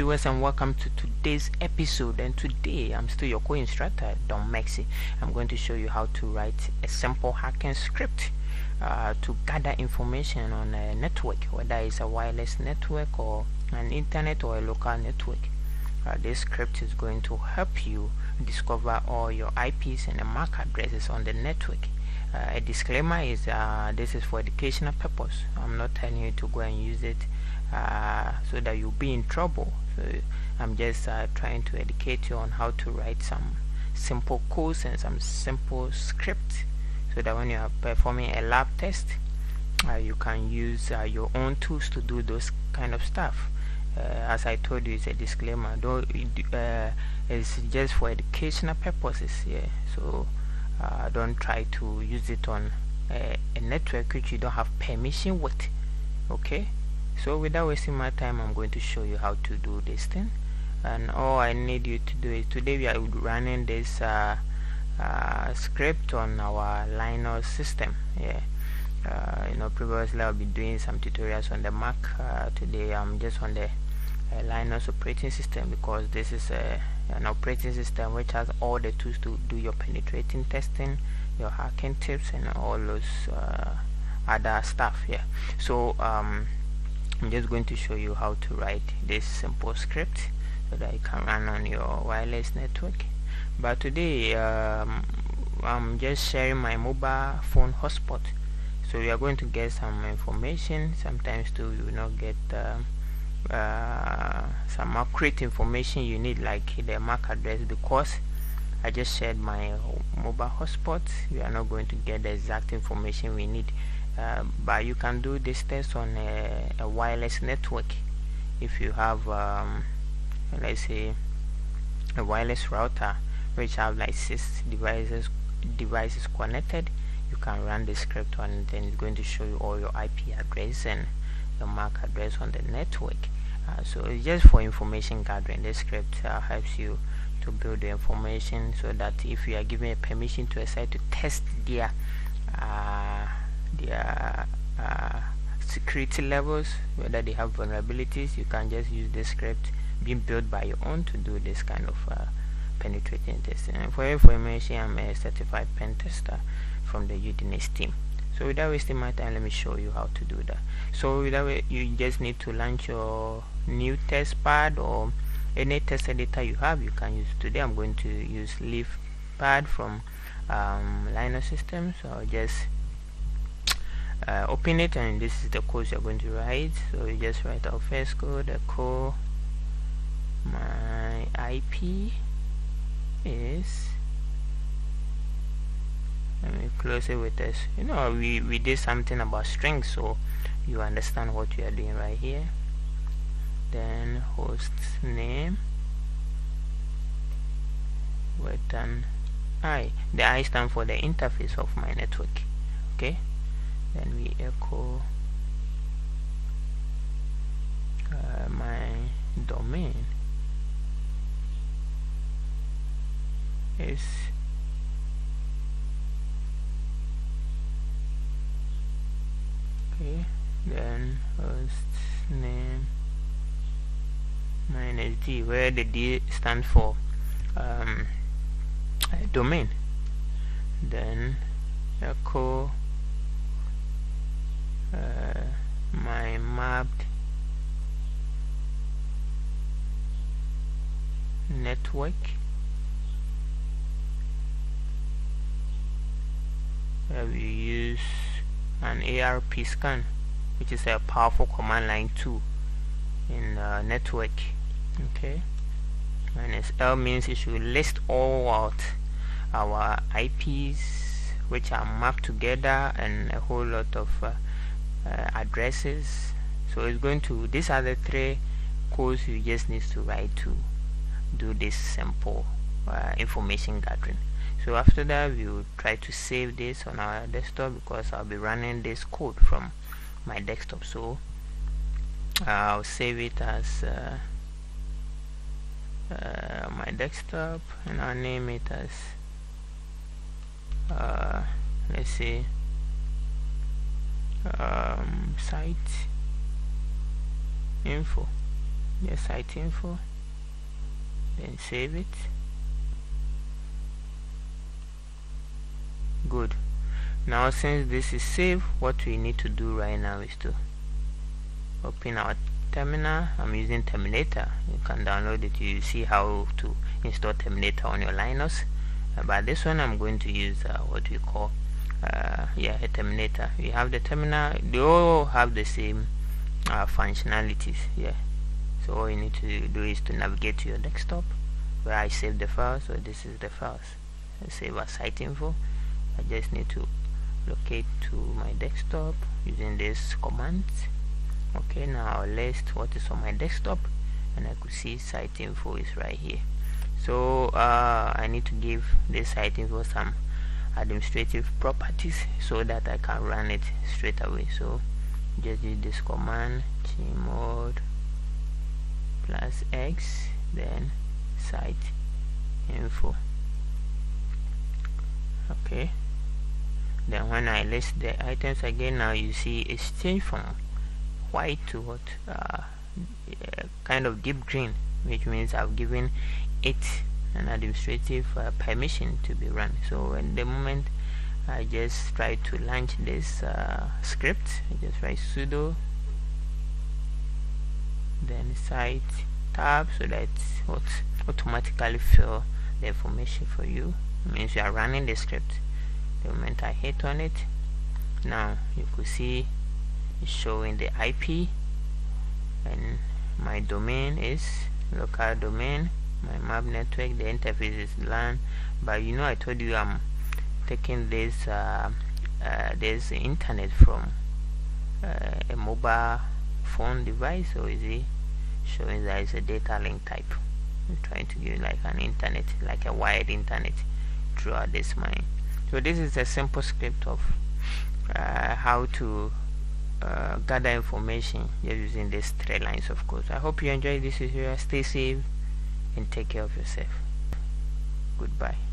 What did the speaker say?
viewers, and welcome to today's episode. And today I'm still your co-instructor, Don Maxi. I'm going to show you how to write a simple hacking script to gather information on a network, whether it's a wireless network or an internet or a local network. This script is going to help you discover all your IPs and the MAC addresses on the network. A disclaimer is this is for educational purpose. I'm not telling you to go and use it so that you'll be in trouble. So I'm just trying to educate you on how to write some simple codes and some simple script, so that when you are performing a lab test, you can use your own tools to do those kind of stuff. As I told you, it's a disclaimer, though it's just for educational purposes. So don't try to use it on a network which you don't have permission with. Okay, so without wasting my time, I'm going to show you how to do this thing. And all I need you to do is, today we are running this script on our Linux system. Previously I'll be doing some tutorials on the Mac. Today I'm just on the Linux operating system, because this is an operating system which has all the tools to do your penetrating testing, your hacking tips, and all those other stuff. So I'm just going to show you how to write this simple script so that you can run on your wireless network. But today I'm just sharing my mobile phone hotspot, so we are going to get some information. Sometimes too you will not get some accurate information you need, like the MAC address, because I just shared my mobile hotspot. We are not going to get the exact information we need, but you can do this test on a wireless network. If you have let's say a wireless router which have like 6 devices connected, you can run the script on it, and it's going to show you all your IP address and the MAC address on the network. So it's just for information gathering. This script helps you to build the information, so that if you are given a permission to a site to test their security levels, whether they have vulnerabilities, you can just use this script being built by your own to do this kind of penetrating testing. And for your information, I'm a certified pen tester from the Udinese team. So without wasting my time, let me show you how to do that. So you just need to launch your new test pad or any test editor you have. You can use, today I'm going to use LeafPad from Linux system. So I'll just open it, and this is the code you're going to write. So you just write our first code, echo my IP is, let me close it with this. We did something about strings, so you understand what we are doing right here. Then host name with an I. The I stand for the interface of my network. Okay, then we echo my domain is okay, then host name minus D, where the D stands for domain. Then echo my mapped network, we use an ARP scan, which is a powerful command line tool in network. Okay, minus L means it should list all out our IPs which are mapped together, and a whole lot of addresses. So it's going to, these are the 3 codes you just need to write to do this simple information gathering. So after that, we will try to save this on our desktop, because I'll be running this code from my desktop. So I'll save it as my desktop, and I'll name it as let's say site info. the site info, then save it. Good. Now since this is saved, what we need to do right now is to open our terminal. I'm using Terminator. You can download it. You see how to install Terminator on your Linux, but this one I'm going to use what we call a Terminator. We have the terminal. They all have the same functionalities. So all you need to do is to navigate to your desktop where I saved the file. So this is the files. I save as site info. I just need to locate to my desktop using this command. Okay, now I'll list what is on my desktop, and I could see site info is right here. So I need to give this site info some administrative properties so that I can run it straight away. So just use this command chmod +x, then site info. Okay, then when I list the items again, now you see it's changed from white to what kind of deep green, which means I've given it an administrative permission to be run. So in the moment I just try to launch this script, I just write sudo then site tab, so that what automatically fill the information for you. It means you are running the script. The moment I hit on it, now you could see it's showing the IP, and my domain is local domain, my map network, the interface is LAN. But you know, I told you I'm taking this this internet from a mobile phone device, so is it showing that it's a data link type. I'm trying to give like an internet, like a wired internet throughout this mine. So this is a simple script of how to gather information using these 3 lines of code. I hope you enjoyed this tutorial. Stay safe and take care of yourself. Goodbye.